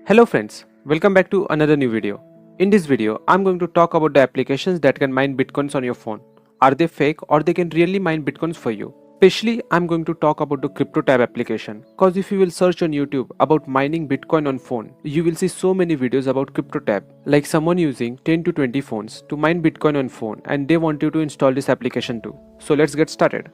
Hello friends, welcome back to another new video. In this video, I'm going to talk about the applications that can mine bitcoins on your phone. Are they fake or they can really mine bitcoins for you? Especially, I'm going to talk about the CryptoTab application, cause if you will search on YouTube about mining bitcoin on phone, you will see so many videos about CryptoTab, like someone using 10 to 20 phones to mine bitcoin on phone and they want you to install this application too. So let's get started.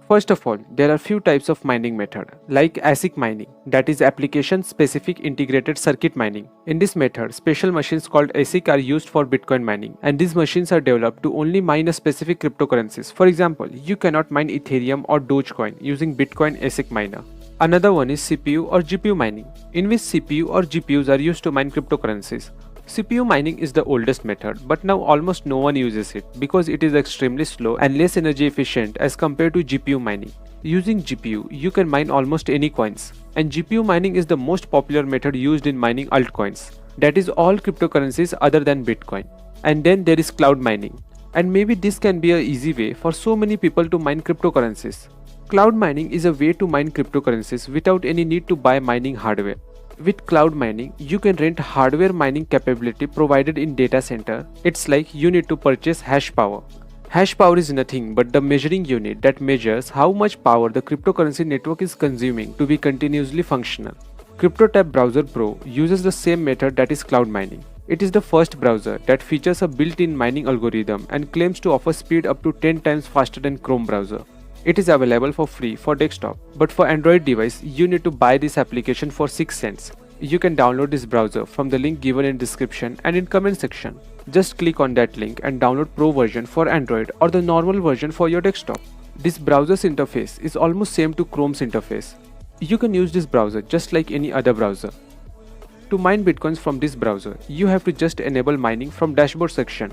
First of all, there are few types of mining method, like ASIC mining, that is application-specific integrated circuit mining. In this method, special machines called ASIC are used for Bitcoin mining, and these machines are developed to only mine a specific cryptocurrencies. For example, you cannot mine Ethereum or Dogecoin using Bitcoin ASIC miner. Another one is CPU or GPU mining, in which CPU or GPUs are used to mine cryptocurrencies. CPU mining is the oldest method, but now almost no one uses it because it is extremely slow and less energy efficient as compared to GPU mining. Using GPU, you can mine almost any coins, and GPU mining is the most popular method used in mining altcoins, that is all cryptocurrencies other than Bitcoin. And then there is cloud mining, and maybe this can be an easy way for so many people to mine cryptocurrencies. Cloud mining is a way to mine cryptocurrencies without any need to buy mining hardware. With cloud mining, you can rent hardware mining capability provided in data center. It's like you need to purchase hash power. Hash power is nothing but the measuring unit that measures how much power the cryptocurrency network is consuming to be continuously functional. CryptoTab Browser Pro uses the same method, that is cloud mining. It is the first browser that features a built-in mining algorithm and claims to offer speed up to 10 times faster than Chrome browser. It is available for free for desktop, but for Android device, you need to buy this application for 6 cents. You can download this browser from the link given in description and in comment section. Just click on that link and download Pro version for Android or the normal version for your desktop. This browser's interface is almost same to Chrome's interface. You can use this browser just like any other browser. To mine bitcoins from this browser, you have to just enable mining from dashboard section.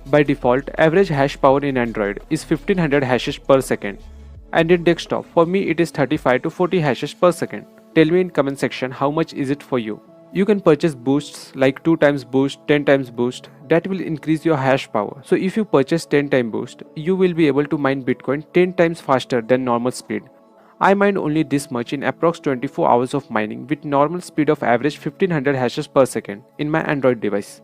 By default, average hash power in Android is 1500 hashes per second, and in desktop, for me it is 35 to 40 hashes per second. Tell me in comment section how much is it for you. You can purchase boosts like 2 times boost, 10 times boost, that will increase your hash power. So if you purchase 10 times boost, you will be able to mine Bitcoin 10 times faster than normal speed. I mined only this much in approx 24 hours of mining with normal speed of average 1500 hashes per second in my Android device.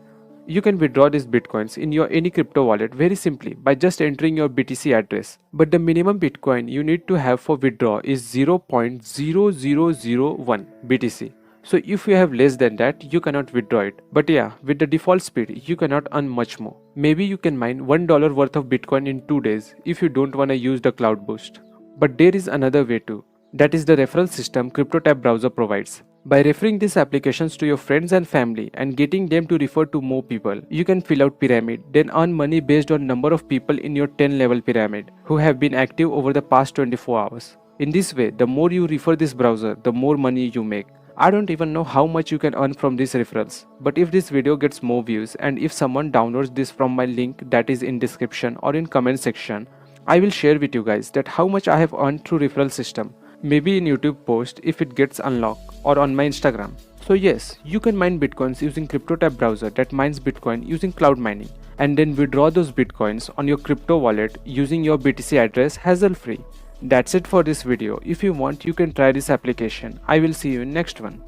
You can withdraw these bitcoins in your any crypto wallet very simply by just entering your BTC address. But the minimum bitcoin you need to have for withdraw is 0.0001 BTC. So if you have less than that, you cannot withdraw it. But yeah, with the default speed, you cannot earn much more. Maybe you can mine $1 worth of bitcoin in 2 days if you don't want to use the cloud boost. But there is another way too. That is the referral system CryptoTab browser provides. By referring these applications to your friends and family and getting them to refer to more people, you can fill out pyramid, then earn money based on number of people in your 10 level pyramid who have been active over the past 24 hours. In this way, the more you refer this browser, the more money you make. I don't even know how much you can earn from these referrals, but if this video gets more views and if someone downloads this from my link that is in description or in comment section, I will share with you guys that how much I have earned through referral system. Maybe in YouTube post if it gets unlocked or on my Instagram. So yes, you can mine bitcoins using CryptoTab browser that mines bitcoin using cloud mining and then withdraw those bitcoins on your crypto wallet using your BTC address hassle free. That's it for this video. If you want, you can try this application. I will see you in next one.